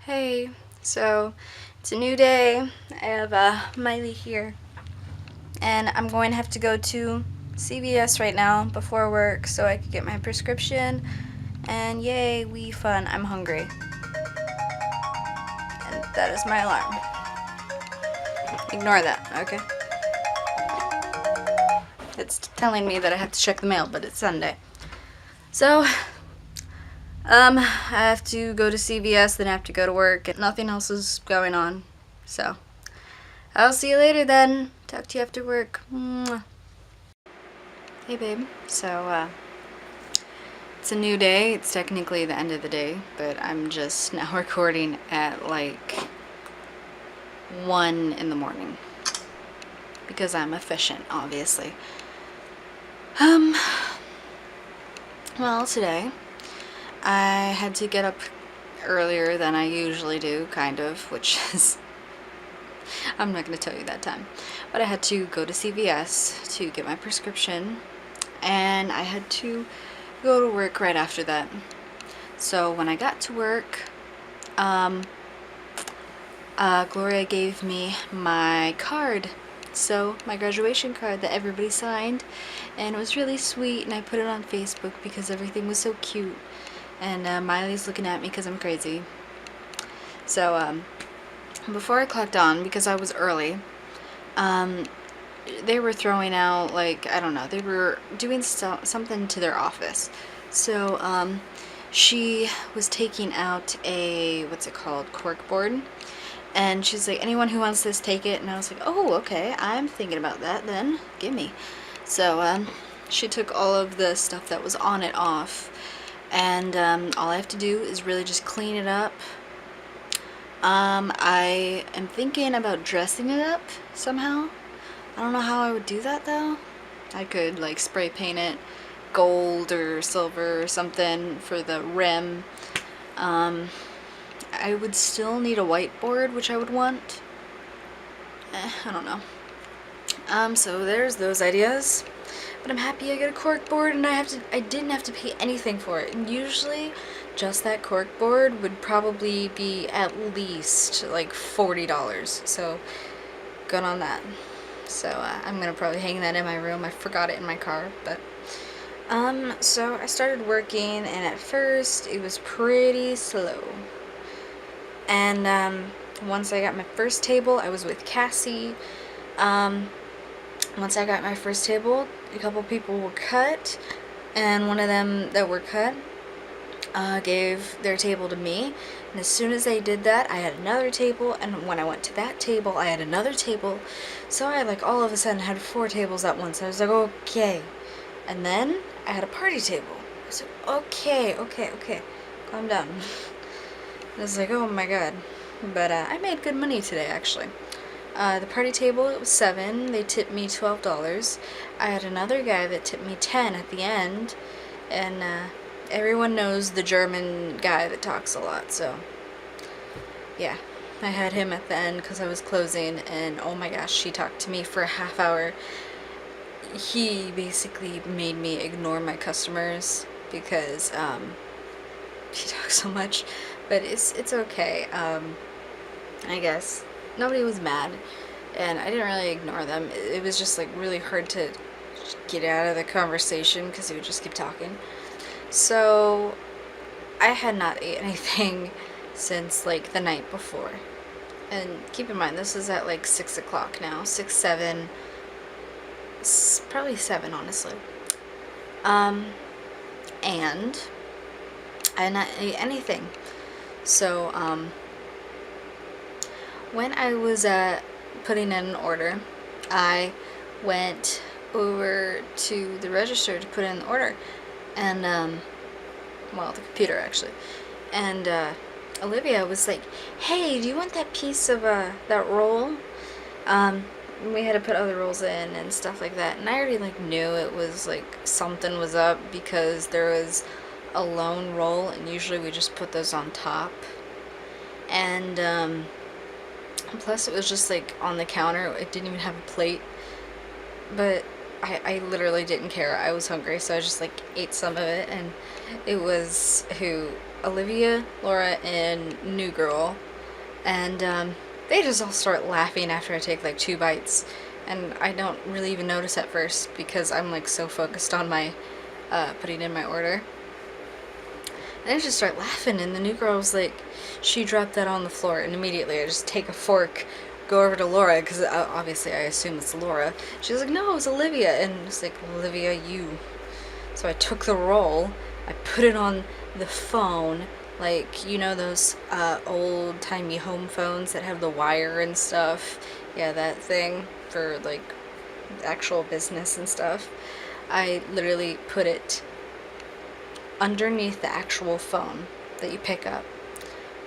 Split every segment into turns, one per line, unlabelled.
Hey, so it's a new day. I have Miley here, and I'm going to have to go to CVS right now before work so I can get my prescription. And yay, we fun. I'm hungry. And that is my alarm. Ignore that, okay? It's telling me that I have to check the mail, but it's Sunday. So, I have to go to CVS, then I have to go to work, and nothing else is going on. So, I'll see you later then. Talk to you after work. Mwah. Hey babe. So, it's a new day. It's technically the end of the day, but I'm just now recording at like 1 in the morning. Because I'm efficient, obviously. Well, today I had to get up earlier than I usually do, kind of, which is I'm not going to tell you that time. But I had to go to CVS to get my prescription, and I had to go to work right after that. So when I got to work, Gloria gave me my card. So my graduation card that everybody signed, and it was really sweet, and I put it on Facebook because everything was so cute. And Miley's looking at me because I'm crazy. So before I clocked on, because I was early, they were throwing out, like, I don't know, they were doing something to their office. So she was taking out a, what's it called, cork board. And she's like, anyone who wants this, take it. And I was like, oh, okay, I'm thinking about that then. Gimme. So she took all of the stuff that was on it off. And all I have to do is really just clean it up. I am thinking about dressing it up somehow. I don't know how I would do that though. I could like spray paint it gold or silver or something for the rim. I would still need a whiteboard, which I would want. I don't know. So there's those ideas. But I'm happy I got a cork board, and I didn't have to pay anything for it. And usually just that cork board would probably be at least like $40. So good on that. So I'm gonna probably hang that in my room. I forgot it in my car, but so I started working, and at first it was pretty slow. And once I got my first table, I was with Cassie. Once I got my first table, a couple people were cut, and one of them that were cut gave their table to me. And as soon as they did that, I had another table, and when I went to that table, I had another table. So I like all of a sudden had 4 tables at once. I was like, okay. And then I had a party table. I was like, okay, calm down. I was like, oh my god. But I made good money today, actually. The party table, it was $7. They tipped me $12. I had another guy that tipped me $10 at the end. And everyone knows the German guy that talks a lot, so yeah. I had him at the end because I was closing, and oh my gosh, he talked to me for a half hour. He basically made me ignore my customers because he talks so much. But it's okay. I guess nobody was mad, and I didn't really ignore them. It was just like really hard to get out of the conversation because he would just keep talking. So I had not ate anything since like the night before. And keep in mind, this is at like 6 o'clock now. 6, 7, probably 7, honestly. And I had not ate anything. So, when I was putting in an order, I went over to the register to put in the order, and well, the computer actually, and Olivia was like, hey, do you want that piece of that roll? We had to put other rolls in and stuff like that, and I already like knew it was like something was up because there was a lone roll, and usually we just put those on top. And plus it was just like on the counter. It didn't even have a plate. But I literally didn't care. I was hungry, so I just like ate some of it, and it was Olivia, Laura, and New Girl, and they just all start laughing after I take like 2 bites, and I don't really even notice at first because I'm like so focused on my putting in my order. And I just start laughing, and the New Girl was like, she dropped that on the floor, and immediately I just take a fork, go over to Laura, because obviously I assume it's Laura. She was like, no, it was Olivia, and it's like, Olivia, you. So I took the roll, I put it on the phone, like, you know those old-timey home phones that have the wire and stuff? Yeah, that thing for, like, actual business and stuff. I literally put it underneath the actual phone that you pick up,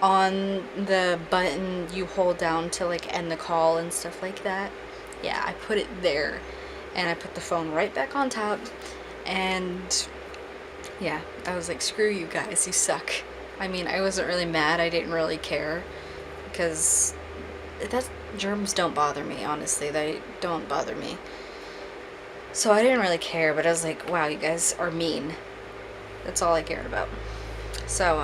on the button you hold down to like end the call and stuff like that. Yeah, I put it there, and I put the phone right back on top, and yeah, I was like, screw you guys, you suck. I mean, I wasn't really mad, I didn't really care, because germs don't bother me, honestly, they don't bother me. So I didn't really care, but I was like, wow, you guys are mean. That's all I cared about. So,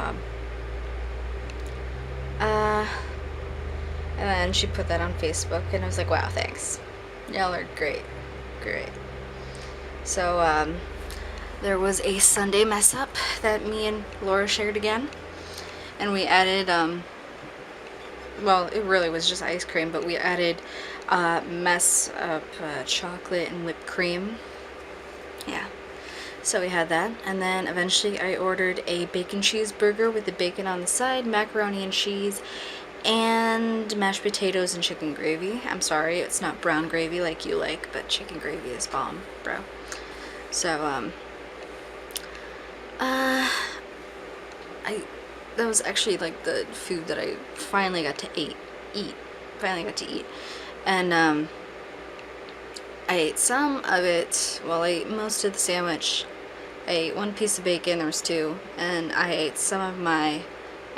and then she put that on Facebook, and I was like, wow, thanks. Y'all are great. Great. So, there was a Sunday mess up that me and Laura shared again. And we added, well, it really was just ice cream, but we added mess up chocolate and whipped cream. Yeah. So we had that, and then eventually I ordered a bacon cheeseburger with the bacon on the side, macaroni and cheese, and mashed potatoes and chicken gravy. I'm sorry, it's not brown gravy like you like, but chicken gravy is bomb, bro. So, that was actually like the food that I finally got to eat. And, I ate some of it, well, I ate most of the sandwich. I ate one piece of bacon, there was two, and I ate some of my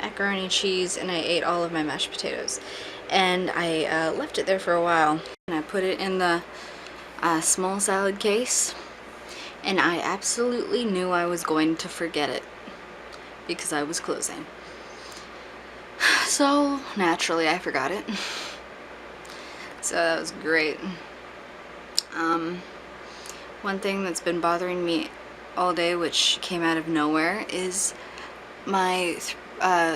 macaroni and cheese, and I ate all of my mashed potatoes. And I left it there for a while, and I put it in the small salad case, and I absolutely knew I was going to forget it because I was closing. So naturally I forgot it. So that was great. One thing that's been bothering me all day, which came out of nowhere, is my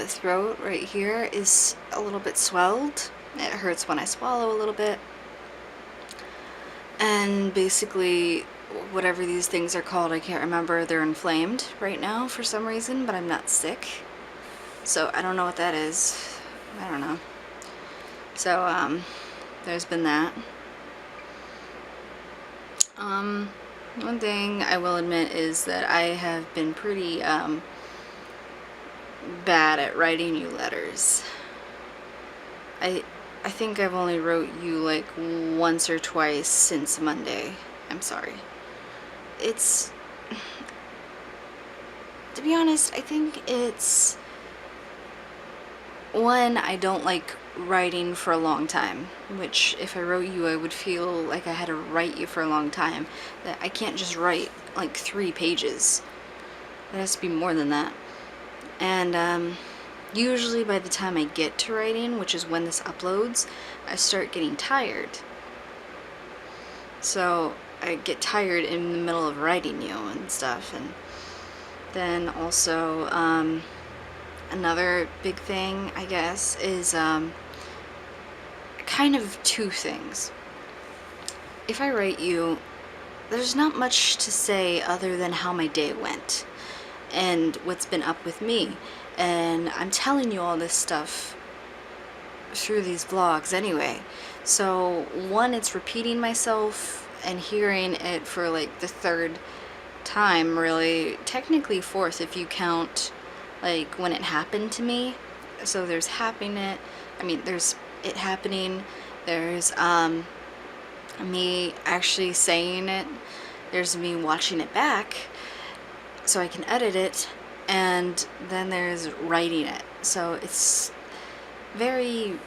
throat right here is a little bit swelled. It hurts when I swallow a little bit. And basically, whatever these things are called, I can't remember, they're inflamed right now for some reason, but I'm not sick. So I don't know what that is. I don't know. So, there's been that. One thing I will admit is that I have been pretty, bad at writing you letters. I think I've only wrote you like once or twice since Monday. I'm sorry. It's, to be honest, I think it's, one, I don't like writing for a long time, which if I wrote you I would feel like I had to write you for a long time. That I can't just write like 3 pages. It has to be more than that. And usually by the time I get to writing, which is when this uploads, I start getting tired. So I get tired in the middle of writing you and stuff. And then also another big thing, I guess, is kind of 2 things. If I write you, there's not much to say other than how my day went and what's been up with me. And I'm telling you all this stuff through these vlogs anyway. So, one, it's repeating myself and hearing it for like the 3rd time, really. Technically 4th if you count like when it happened to me. So there's there's it happening, there's me actually saying it, there's me watching it back so I can edit it, and then there's writing it. So it's very,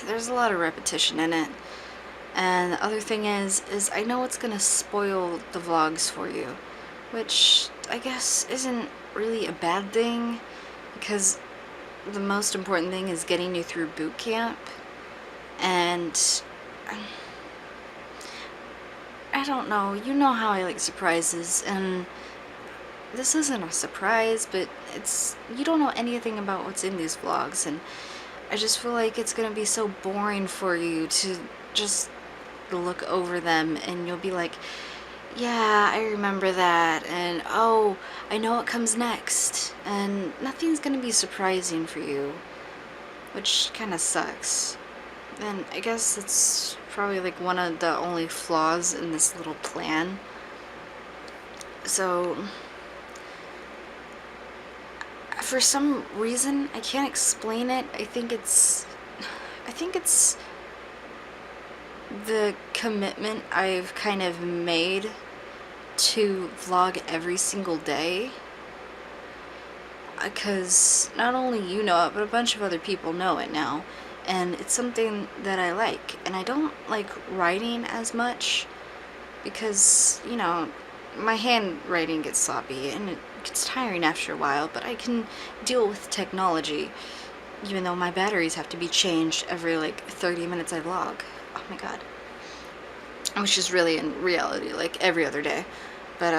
there's a lot of repetition in it. And the other thing is I know it's gonna spoil the vlogs for you, which I guess isn't really a bad thing, because the most important thing is getting you through boot camp. And I don't know, you know how I like surprises, and this isn't a surprise, but you don't know anything about what's in these vlogs, and I just feel like it's gonna be so boring for you to just look over them and you'll be like, yeah, I remember that, and oh, I know what comes next, and nothing's gonna be surprising for you, which kind of sucks. And I guess it's probably like one of the only flaws in this little plan. So for some reason, I can't explain it. I think it's the commitment I've kind of made to vlog every single day, because not only you know it, but a bunch of other people know it now, and it's something that I like. And I don't like writing as much because, you know, my handwriting gets sloppy and it gets tiring after a while, but I can deal with technology, even though my batteries have to be changed every like 30 minutes I vlog. Oh my god. Which is really in reality like every other day. But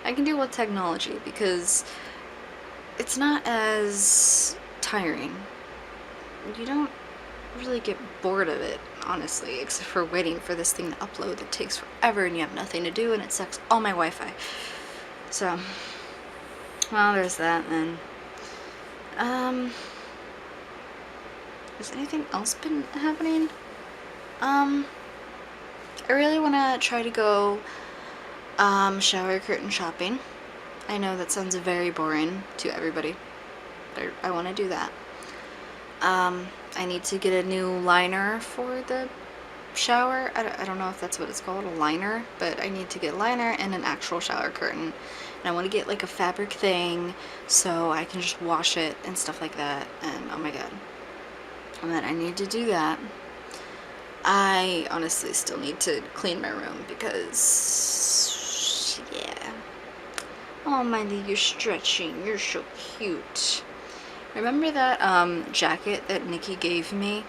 I can deal with technology because it's not as tiring. You don't really get bored of it, honestly, except for waiting for this thing to upload that takes forever and you have nothing to do and it sucks all my Wi-Fi. So, well, there's that. And has anything else been happening? I really want to try to go shower curtain shopping. I know that sounds very boring to everybody, but I want to do that. I need to get a new liner for the shower. I don't know if that's what it's called, a liner, but I need to get a liner and an actual shower curtain. And I want to get like a fabric thing so I can just wash it and stuff like that. And oh my god. And then I need to do that. I honestly still need to clean my room because, yeah. Oh, Miley, you're stretching. You're so cute. Remember that jacket that Nikki gave me?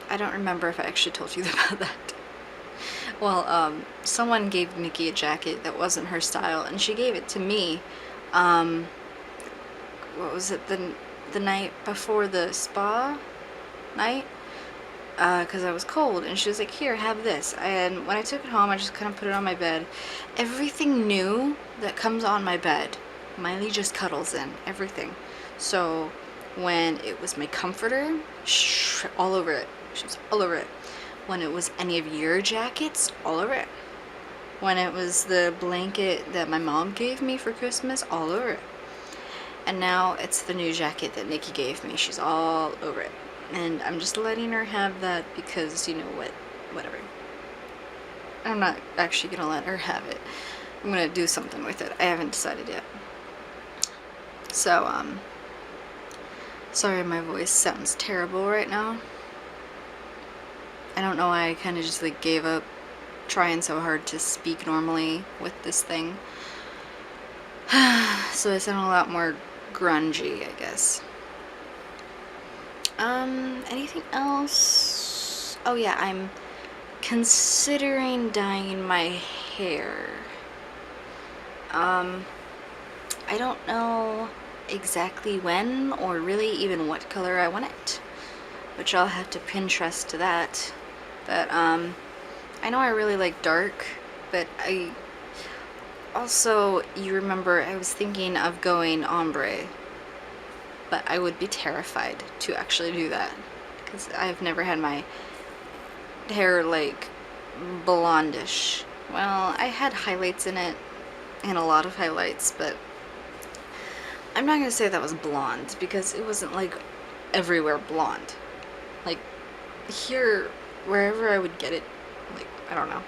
I don't remember if I actually told you about that. Well, someone gave Nikki a jacket that wasn't her style, and she gave it to me. What was it? The night before the spa night? Because I was cold, and she was like, here, have this. And when I took it home, I just kind of put it on my bed. Everything new that comes on my bed, Miley just cuddles in. Everything. So when it was my comforter, all over it. She was all over it. When it was any of your jackets, all over it. When it was the blanket that my mom gave me for Christmas, all over it. And now it's the new jacket that Nikki gave me. She's all over it. And I'm just letting her have that because, you know what, whatever. I'm not actually gonna let her have it. I'm gonna do something with it. I haven't decided yet. So, sorry my voice sounds terrible right now. I don't know why I kind of just like gave up trying so hard to speak normally with this thing. So I sound a lot more grungy, I guess. Anything else? Oh yeah, I'm considering dyeing my hair. I don't know exactly when or really even what color I want it, which I'll have to Pinterest to that. But I know I really like dark, but I also, you remember I was thinking of going ombre, but I would be terrified to actually do that because I've never had my hair like blondish. Well, I had highlights in it and a lot of highlights, but I'm not gonna say that was blonde because it wasn't like everywhere blonde. Like here, wherever I would get it, like I don't know,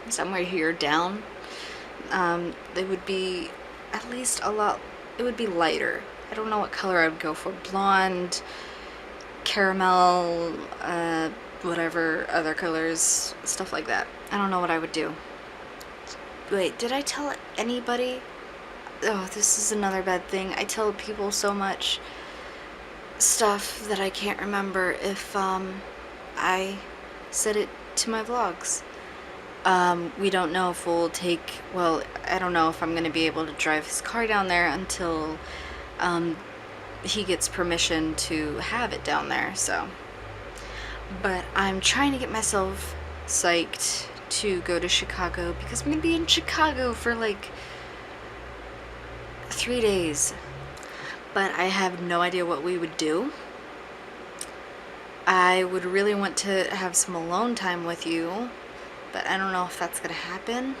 somewhere here down, they would be at least a lot, it would be lighter. I don't know what color I would go for. Blonde, caramel, whatever other colors, stuff like that. I don't know what I would do. Wait, did I tell anybody? Oh, this is another bad thing. I tell people so much stuff that I can't remember if I said it to my vlogs. We don't know if we'll take, well, I don't know if I'm gonna be able to drive his car down there until he gets permission to have it down there, so. But I'm trying to get myself psyched to go to Chicago because I'm gonna be in Chicago for like 3 days. But I have no idea what we would do. I would really want to have some alone time with you, but I don't know if that's gonna happen.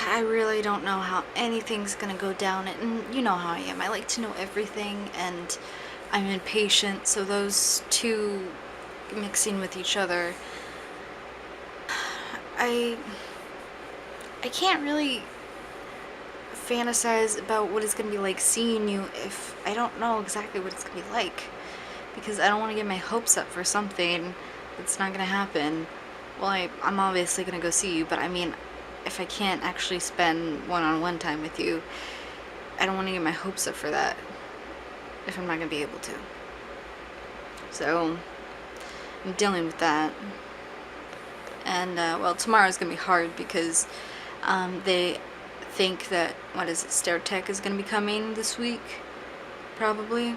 I really don't know how anything's gonna go down, and you know how I am. I like to know everything, and I'm impatient, so those two mixing with each other, I can't really fantasize about what it's gonna be like seeing you if I don't know exactly what it's gonna be like, because I don't want to get my hopes up for something that's not gonna happen. Well, I'm obviously gonna go see you, but I mean, if I can't actually spend one-on-one time with you, I don't want to get my hopes up for that if I'm not gonna be able to. So I'm dealing with that. And well, tomorrow's gonna be hard because they think that, what is it, StairTech is gonna be coming this week, probably,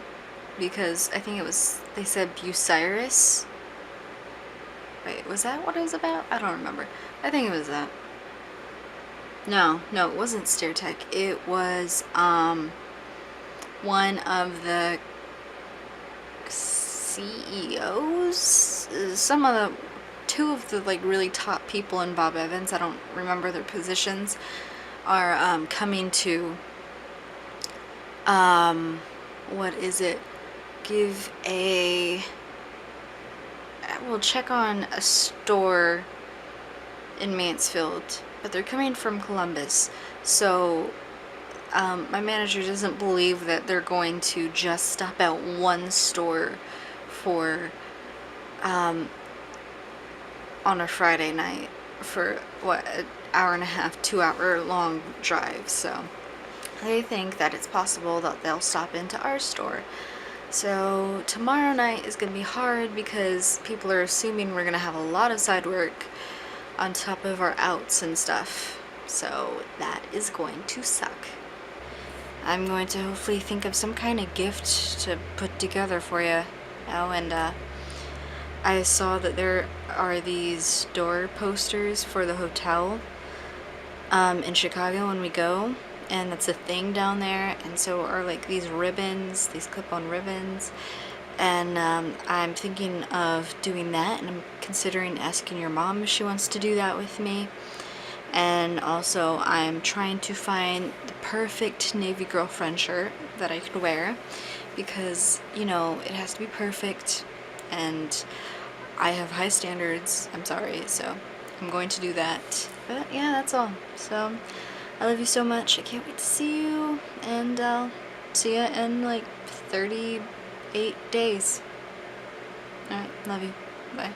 because I think it was, they said Bucyrus. Wait, was that what it was about? I don't remember. I think it was that. No, it wasn't StairTech. It was one of the CEOs, two of the like really top people in Bob Evans, I don't remember their positions, are coming to what is it, give a, we'll check on a store in Mansfield, but they're coming from Columbus, so my manager doesn't believe that they're going to just stop at one store for on a Friday night for what, an hour and a half, 2-hour long drive. So they think that it's possible that they'll stop into our store. So tomorrow night is gonna be hard because people are assuming we're gonna have a lot of side work on top of our outs and stuff, so that is going to suck. I'm going to hopefully think of some kind of gift to put together for you. Oh, and I saw that there are these door posters for the hotel in Chicago when we go, and that's a thing down there, and so are like these ribbons, these clip-on ribbons, and I'm thinking of doing that, and I'm considering asking your mom if she wants to do that with me. And also I'm trying to find the perfect Navy girlfriend shirt that I could wear, because, you know, it has to be perfect, and I have high standards, I'm sorry, so I'm going to do that. But yeah, that's all. So I love you so much. I can't wait to see you, and I'll see you in like 38 days. Alright, love you. Bye.